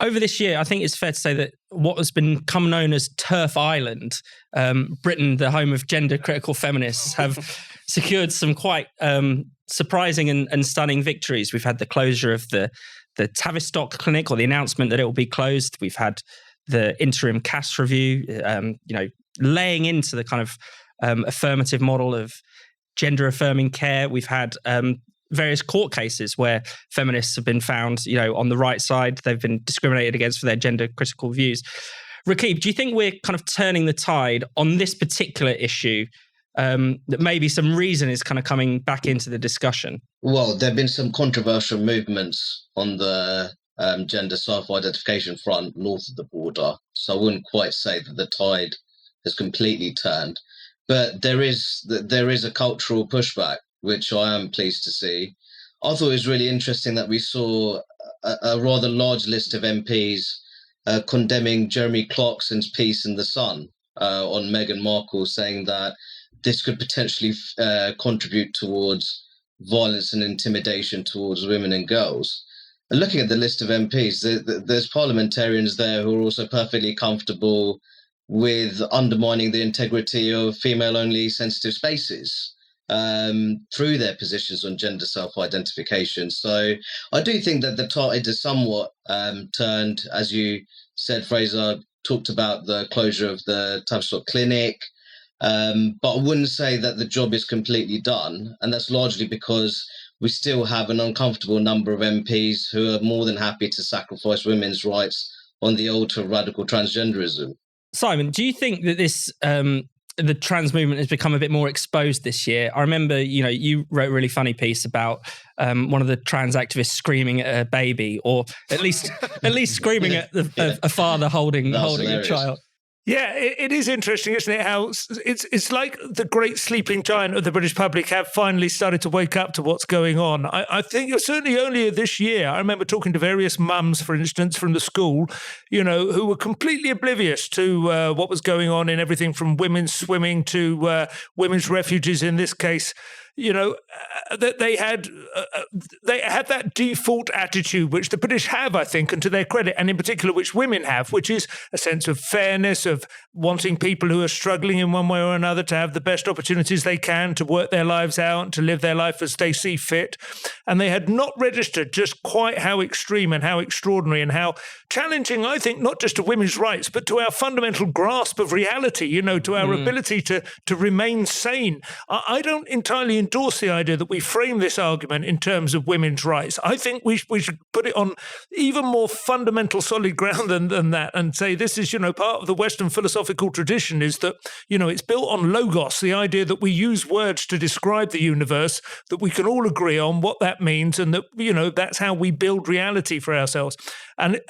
Over this year, I think it's fair to say that what has become known as Turf Island, Britain, the home of gender-critical feminists, have secured some quite surprising and stunning victories. We've had the closure of the Tavistock clinic, or the announcement that it will be closed. We've had the interim cash review, laying into the kind of affirmative model of gender-affirming care. We've had various court cases where feminists have been found, on the right side. They've been discriminated against for their gender-critical views. Rakib, do you think we're kind of turning the tide on this particular issue, that maybe some reason is kind of coming back into the discussion? Well, there have been some controversial movements on the gender self-identification front north of the border, so I wouldn't quite say that the tide has completely turned. But there is a cultural pushback, which I am pleased to see. I thought it was really interesting that we saw a rather large list of MPs condemning Jeremy Clarkson's piece in The Sun on Meghan Markle, saying that this could potentially contribute towards violence and intimidation towards women and girls. And looking at the list of MPs, there's parliamentarians there who are also perfectly comfortable with undermining the integrity of female-only sensitive spaces through their positions on gender self-identification. So I do think that the tide is somewhat turned. As you said, Fraser talked about the closure of the Tavistock clinic, but I wouldn't say that the job is completely done, and that's largely because we still have an uncomfortable number of MPs who are more than happy to sacrifice women's rights on the altar of radical transgenderism. Simon, do you think that this the trans movement has become a bit more exposed this year? I remember, you wrote a really funny piece about one of the trans activists screaming at a baby, or at least screaming at a father holding a child. Yeah, it is interesting, isn't it? How it's like the great sleeping giant of the British public have finally started to wake up to what's going on. I think certainly earlier this year, I remember talking to various mums, for instance, from the school, who were completely oblivious to what was going on in everything from women's swimming to women's refuges in this case. That they had that default attitude, which the British have, I think, and to their credit, and in particular, which women have, which is a sense of fairness, of wanting people who are struggling in one way or another to have the best opportunities they can, to work their lives out, to live their life as they see fit. And they had not registered just quite how extreme and how extraordinary and how challenging, I think, not just to women's rights, but to our fundamental grasp of reality, to our ability to remain sane. I don't entirely endorse the idea that we frame this argument in terms of women's rights. I think we should put it on even more fundamental solid ground than that, and say this is, part of the Western philosophical tradition is that, it's built on logos, the idea that we use words to describe the universe, that we can all agree on what that means, and that, that's how we build reality for ourselves. And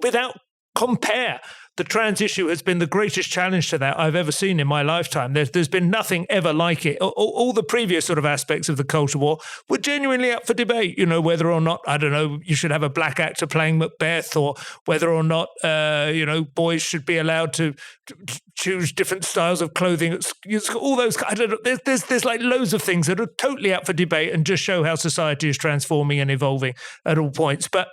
without compare, the trans issue has been the greatest challenge to that I've ever seen in my lifetime. There's been nothing ever like it. All the previous sort of aspects of the culture war were genuinely up for debate, whether or not, you should have a black actor playing Macbeth, or whether or not, boys should be allowed to choose different styles of clothing. All those, there's like loads of things that are totally up for debate and just show how society is transforming and evolving at all points. But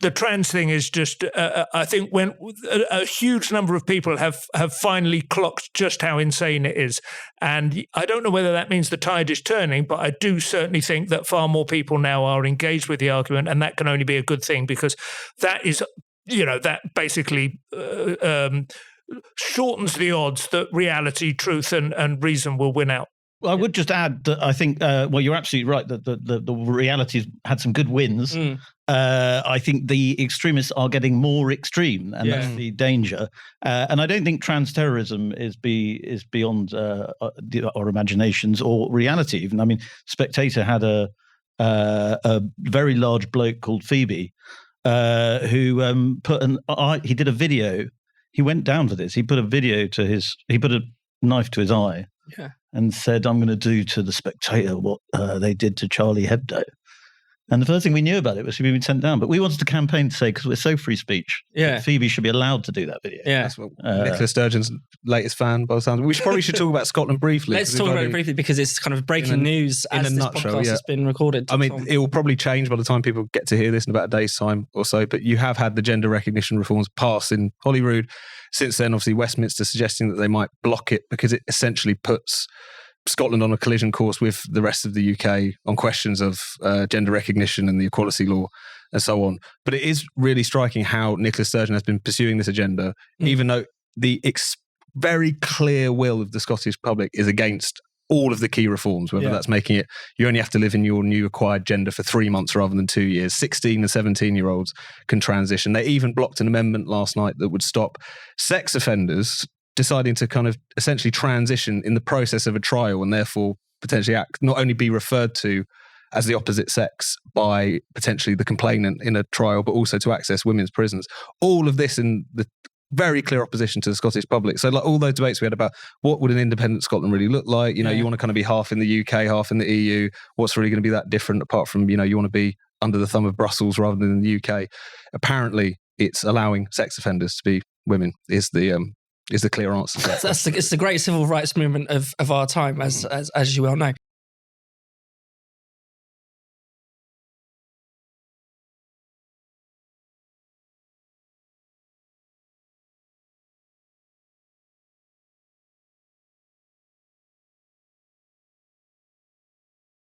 the trans thing is just, I think, when a huge number of people have finally clocked just how insane it is. And I don't know whether that means the tide is turning, but I do certainly think that far more people now are engaged with the argument, and that can only be a good thing, because that is, that basically shortens the odds that reality, truth, and reason will win out. Well, I would just add that I think, you're absolutely right that the reality's had some good wins. I think the extremists are getting more extreme, and that's the danger. And I don't think trans-terrorism is beyond our imaginations or reality even. I mean, Spectator had a very large bloke called Phoebe who he did a video. He went down to this. He put a knife to his eye. Yeah. And said, I'm going to do to the Spectator what they did to Charlie Hebdo. And the first thing we knew about it was she'd been sent down. But we wanted to campaign to say, because we're so free speech, that Phoebe should be allowed to do that video. Yeah. That's what Nicola Sturgeon's latest fan, by the sound. We probably should talk about Scotland briefly. Let's talk about it briefly, because it's kind of breaking news as this podcast has been recorded. I mean, it will probably change by the time people get to hear this in about a day's time or so, but you have had the gender recognition reforms passed in Holyrood. Since then, obviously, Westminster suggesting that they might block it because it essentially puts Scotland on a collision course with the rest of the UK on questions of gender recognition and the equality law and so on. But it is really striking how Nicola Sturgeon has been pursuing this agenda, even though the very clear will of the Scottish public is against all of the key reforms, whether that's making it, you only have to live in your new acquired gender for 3 months rather than 2 years. 16 and 17-year-olds can transition. They even blocked an amendment last night that would stop sex offenders deciding to kind of essentially transition in the process of a trial and therefore potentially not only be referred to as the opposite sex by potentially the complainant in a trial, but also to access women's prisons. All of this in the very clear opposition to the Scottish public. So like all those debates we had about what would an independent Scotland really look like, you want to kind of be half in the UK, half in the EU. What's really going to be that different apart from, you want to be under the thumb of Brussels rather than the UK. Apparently it's allowing sex offenders to be women is the clear answer. It's the great civil rights movement of our time, as you well know.